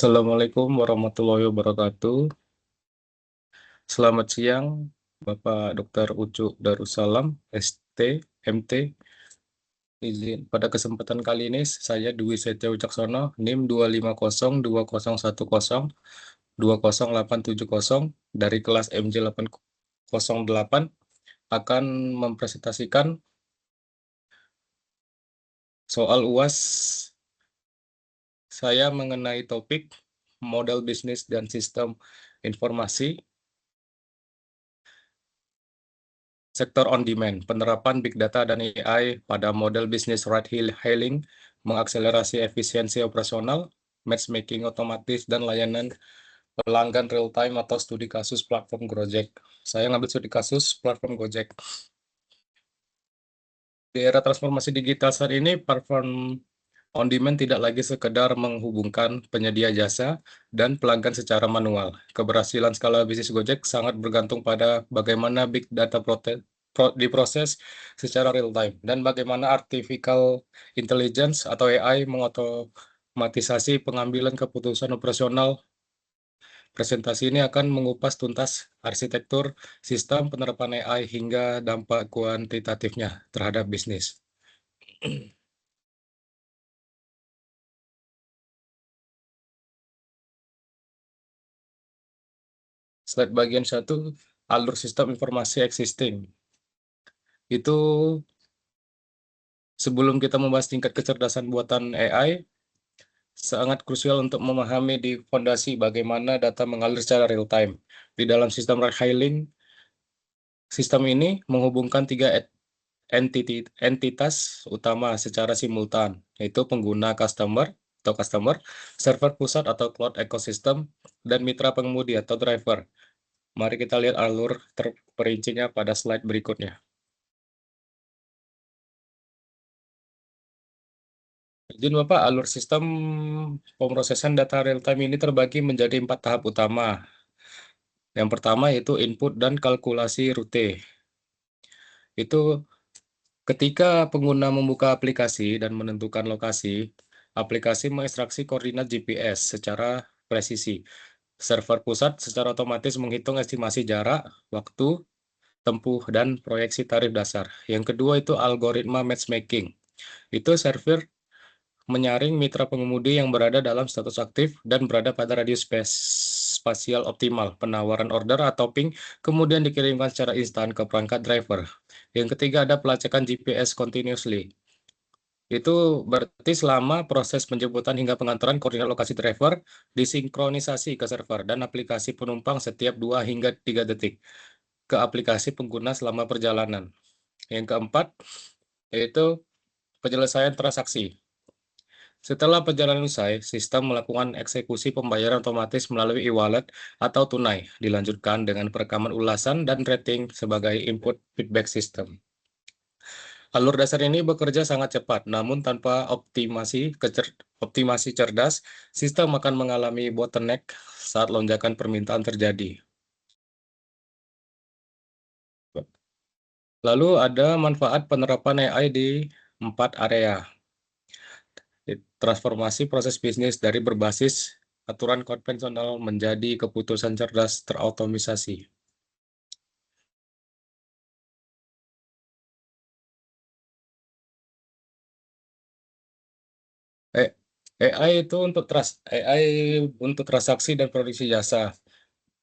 Assalamualaikum warahmatullahi wabarakatuh. Selamat siang, Bapak Dr. Ucu Darussalam, ST, MT. Izin pada kesempatan kali ini saya Dwi Setya Wicaksono, NIM 2502010200870 dari kelas MJ 808 akan mempresentasikan soal UAS saya mengenai topik model bisnis dan sistem informasi sektor on demand, penerapan big data dan AI pada model bisnis ride-hailing, mengakselerasi efisiensi operasional, matchmaking otomatis, dan layanan pelanggan real-time atau studi kasus platform Gojek. Saya ngambil studi kasus platform Gojek. Di era transformasi digital saat ini, platform on demand tidak lagi sekedar menghubungkan penyedia jasa dan pelanggan secara manual. Keberhasilan skala bisnis Gojek sangat bergantung pada bagaimana big data diproses secara real time dan bagaimana artificial intelligence atau AI mengotomatisasi pengambilan keputusan operasional. Presentasi ini akan mengupas tuntas arsitektur sistem penerapan AI hingga dampak kuantitatifnya terhadap bisnis. Slide bagian 1, alur sistem informasi existing. Itu sebelum kita membahas tingkat kecerdasan buatan AI, sangat krusial untuk memahami di fondasi bagaimana data mengalir secara real time. Di dalam sistem ride-hailing, sistem ini menghubungkan tiga entitas utama secara simultan, yaitu pengguna customer, server pusat atau cloud ecosystem, dan mitra pengemudi atau driver. Mari kita lihat alur terperincinya pada slide berikutnya. Izin Bapak, alur sistem pemrosesan data real-time ini terbagi menjadi 4 tahap utama. Yang pertama yaitu input dan kalkulasi rute. Itu ketika pengguna membuka aplikasi dan menentukan lokasi, aplikasi mengekstraksi koordinat GPS secara presisi. Server pusat secara otomatis menghitung estimasi jarak, waktu, tempuh, dan proyeksi tarif dasar. Yang kedua itu algoritma matchmaking. Itu server menyaring mitra pengemudi yang berada dalam status aktif dan berada pada radius spasial optimal. Penawaran order atau ping kemudian dikirimkan secara instan ke perangkat driver. Yang ketiga ada pelacakan GPS continuously. Itu berarti selama proses penjemputan hingga pengantaran koordinat lokasi driver disinkronisasi ke server dan aplikasi penumpang setiap 2 hingga 3 detik ke aplikasi pengguna selama perjalanan. Yang keempat yaitu penyelesaian transaksi. Setelah perjalanan usai, sistem melakukan eksekusi pembayaran otomatis melalui e-wallet atau tunai, dilanjutkan dengan perekaman ulasan dan rating sebagai input feedback system. Alur dasar ini bekerja sangat cepat, namun tanpa optimasi cerdas, sistem akan mengalami bottleneck saat lonjakan permintaan terjadi. Lalu ada manfaat penerapan AI di 4 area. Transformasi proses bisnis dari berbasis aturan konvensional menjadi keputusan cerdas terautomisasi. Eh, AI untuk transaksi dan produksi jasa.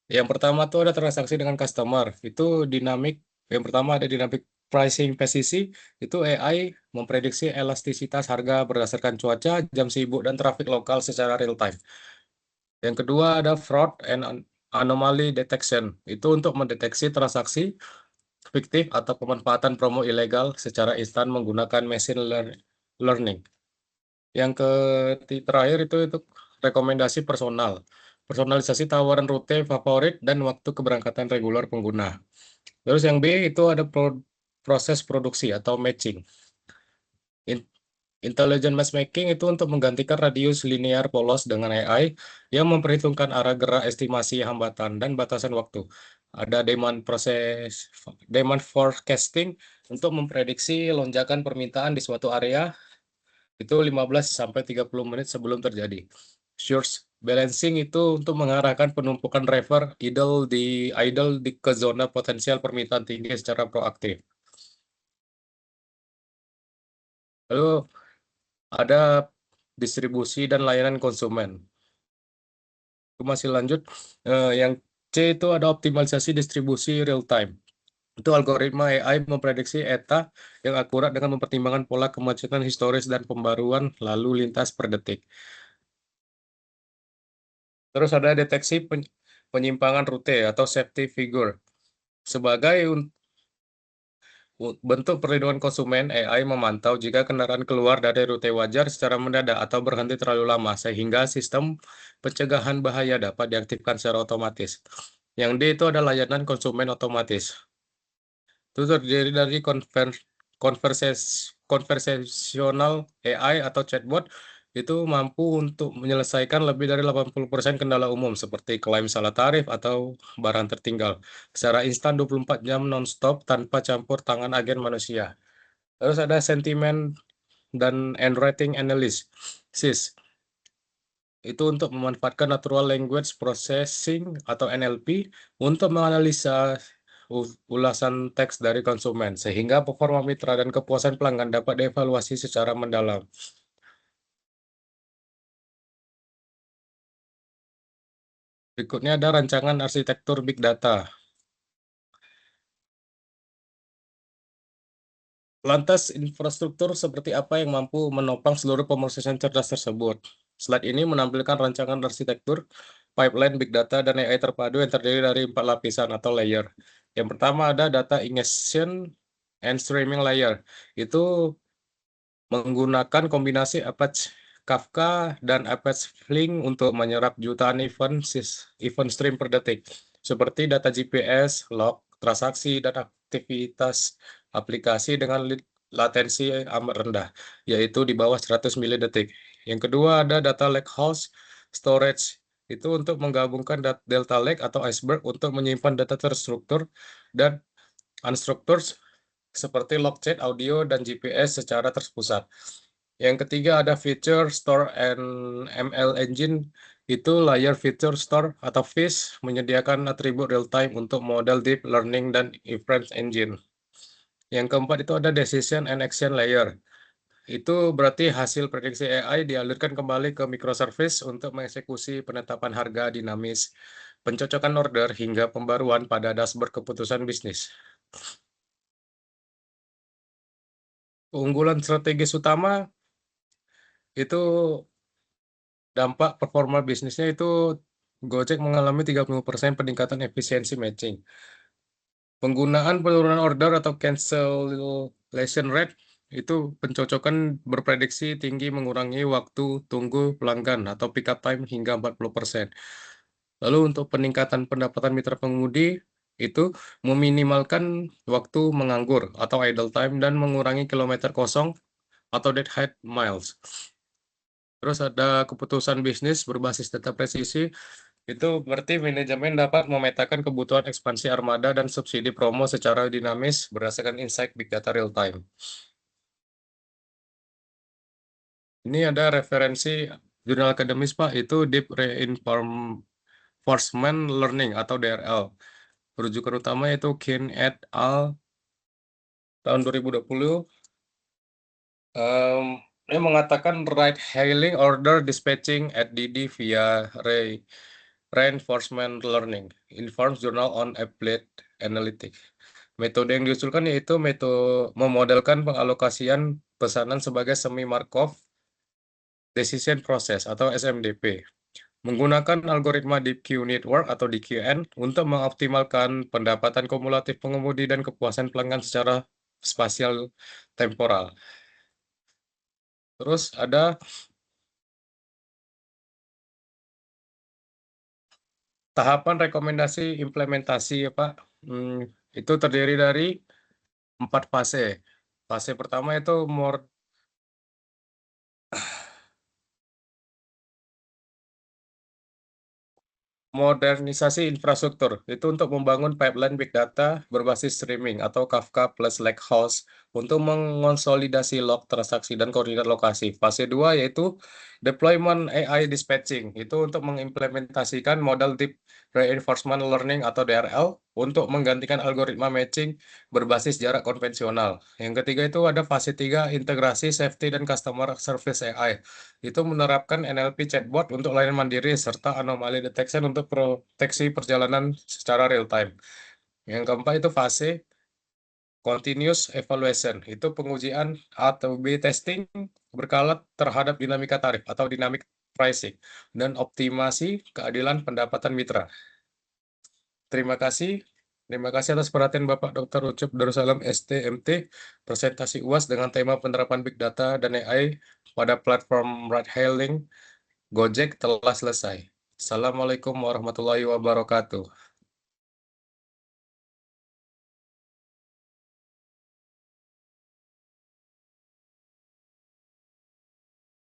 Yang pertama tuh ada transaksi dengan customer. Itu dinamik. Yang pertama ada dynamic pricing precision. Itu AI memprediksi elastisitas harga berdasarkan cuaca, jam sibuk, dan trafik lokal secara real time. Yang kedua ada fraud and anomaly detection. Itu untuk mendeteksi transaksi fiktif atau pemanfaatan promo ilegal secara instan menggunakan machine learning. Yang terakhir itu rekomendasi personal. Personalisasi tawaran rute favorit dan waktu keberangkatan reguler pengguna. Terus yang B itu ada proses produksi atau matching. Intelligent matchmaking itu untuk menggantikan radius linear polos dengan AI yang memperhitungkan arah gerak, estimasi hambatan, dan batasan waktu. Ada demand forecasting untuk memprediksi lonjakan permintaan di suatu area itu 15 sampai 30 menit sebelum terjadi. Balancing itu untuk mengarahkan penumpukan driver ke zona potensial permintaan tinggi secara proaktif. Lalu ada distribusi dan layanan konsumen. Aku masih lanjut. Yang C itu ada optimalisasi distribusi real time. Itu algoritma AI memprediksi eta yang akurat dengan mempertimbangkan pola kemacetan historis dan pembaruan lalu lintas per detik. Terus ada deteksi penyimpangan rute atau safety figure. Sebagai bentuk perlindungan konsumen, AI memantau jika kendaraan keluar dari rute wajar secara mendadak atau berhenti terlalu lama, sehingga sistem pencegahan bahaya dapat diaktifkan secara otomatis. Yang D itu ada layanan konsumen otomatis. Itu terdiri dari konversasional AI atau chatbot itu mampu untuk menyelesaikan lebih dari 80% kendala umum seperti klaim salah tarif atau barang tertinggal secara instan 24 jam nonstop tanpa campur tangan agen manusia. Terus ada sentimen dan handwriting analysis. Itu untuk memanfaatkan natural language processing atau NLP untuk menganalisa ulasan teks dari konsumen sehingga performa mitra dan kepuasan pelanggan dapat dievaluasi secara mendalam. Berikutnya ada rancangan arsitektur big data. Lantas infrastruktur seperti apa yang mampu menopang seluruh pemrosesan cerdas tersebut? Slide ini menampilkan rancangan arsitektur pipeline big data dan AI terpadu yang terdiri dari 4 lapisan atau layer. Yang pertama ada data ingestion and streaming layer. Itu menggunakan kombinasi Apache Kafka dan Apache Flink untuk menyerap jutaan event stream per detik, seperti data GPS, log, transaksi, dan aktivitas aplikasi dengan latensi amat rendah, yaitu di bawah 100 milidetik. Yang kedua ada data lakehouse storage, itu untuk menggabungkan delta lake atau iceberg untuk menyimpan data terstruktur dan unstructured seperti log chat, audio, dan GPS secara terpusat. Yang ketiga ada feature store and ML engine, itu layer feature store atau FIS menyediakan atribut real time untuk model deep learning dan inference engine. Yang keempat itu ada decision and action layer. Itu berarti hasil prediksi AI dialirkan kembali ke microservice untuk mengeksekusi penetapan harga dinamis, pencocokan order hingga pembaruan pada dashboard keputusan bisnis. Keunggulan strategis utama itu dampak performa bisnisnya itu Gojek mengalami 30% peningkatan efisiensi matching. Penggunaan penurunan order atau cancellation rate itu pencocokan berprediksi tinggi mengurangi waktu tunggu pelanggan atau pick up time hingga 40%. Lalu untuk peningkatan pendapatan mitra pengemudi itu meminimalkan waktu menganggur atau idle time dan mengurangi kilometer kosong atau deadhead miles. Terus ada keputusan bisnis berbasis data presisi, itu berarti manajemen dapat memetakan kebutuhan ekspansi armada dan subsidi promo secara dinamis berdasarkan insight big data real time. Ini ada referensi jurnal akademis Pak, itu Deep Reinforcement Learning atau DRL. Rujukan utama itu Kin et al. Tahun 2020. Ini mengatakan ride hailing order dispatching at DD via reinforcement learning, informs journal on applied analytics. Metode yang diusulkan yaitu metode memodelkan pengalokasian pesanan sebagai semi Markov decision process atau SMDP. Menggunakan algoritma Deep Q Network atau DQN untuk mengoptimalkan pendapatan kumulatif pengemudi dan kepuasan pelanggan secara spasial temporal. Terus ada tahapan rekomendasi implementasi ya Pak. Itu terdiri dari 4 fase. Fase pertama itu modernisasi infrastruktur. Itu untuk membangun pipeline big data berbasis streaming atau Kafka plus Lakehouse untuk mengonsolidasi log transaksi dan koordinat lokasi. Fase 2 yaitu Deployment AI dispatching itu untuk mengimplementasikan model deep reinforcement learning atau DRL untuk menggantikan algoritma matching berbasis jarak konvensional. Yang ketiga itu ada fase 3 integrasi safety dan customer service AI. Itu menerapkan NLP chatbot untuk layanan mandiri serta anomali detection untuk proteksi perjalanan secara real time. Yang keempat itu fase continuous evaluation, itu pengujian atau B testing berkala terhadap dinamika tarif atau dynamic pricing dan optimasi keadilan pendapatan mitra. Terima kasih. Terima kasih atas perhatian Bapak Dr. Ucup Darussalam STMT, presentasi UAS dengan tema penerapan Big Data dan AI pada platform ride-hailing Gojek telah selesai. Assalamualaikum warahmatullahi wabarakatuh.